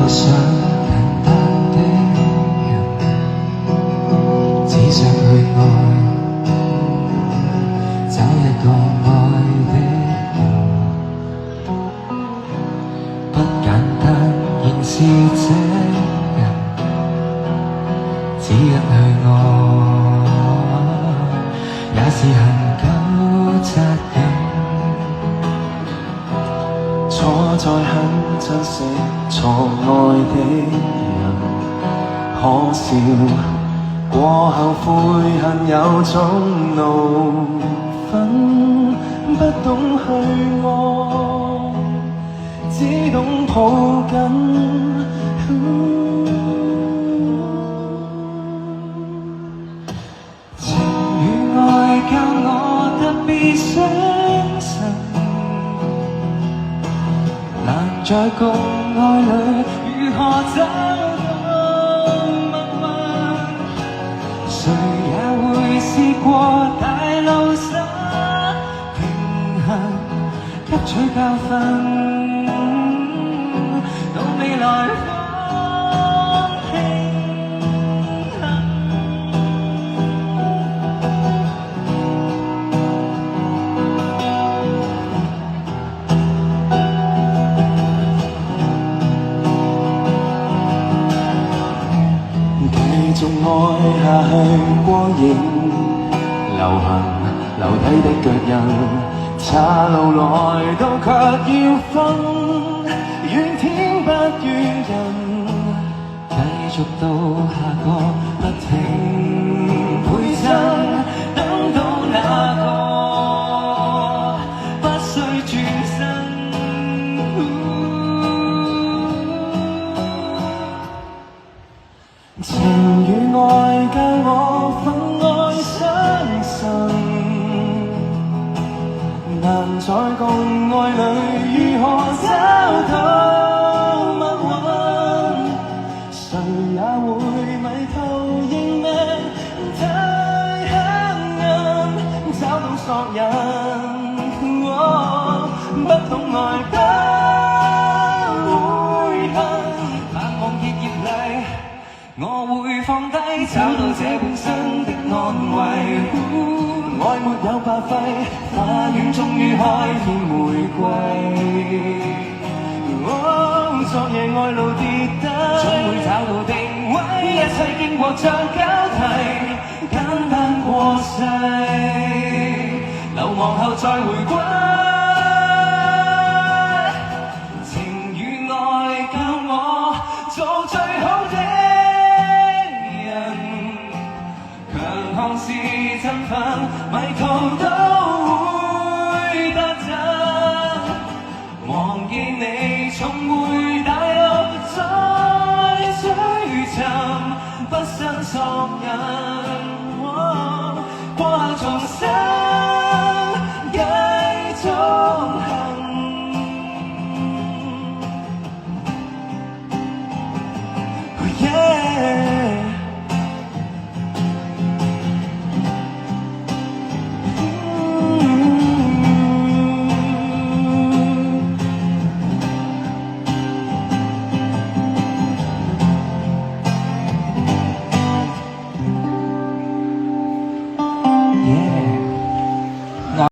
想簡單的人，只想去愛，找一個愛的人，不簡單，仍是這人，只因去愛，也是很夠責任。錯在很珍惜錯愛的人，可笑過後悔恨有種怒憤，不懂去愛，只懂抱緊。情與愛教我特別相信，難在共愛裏如何找到蜜運，誰也會試過大路上平衡，吸取教訓，到未來方平衡。繼續愛下去，光影流行，留低的腳印，岔路來到卻要分，怨天不怨人，繼續到下個不停倍增，等到那個不需轉身。情與愛教我分愛相信，難在共愛裏如何找到蜜運，誰也會迷途認命，太黑暗，找到索引，不懂愛不會恨，冷望結業裏我會放低，找到這本身的安慰。愛沒有白費，花園終於開遍玫瑰。昨夜愛路跌低，總會找到定位，一切經過像交替，簡單過世，流亡後再回歸。情與愛教我做最好的人，強項是振奮，迷途都會得真。望見你重回大陸再追尋，不生索引。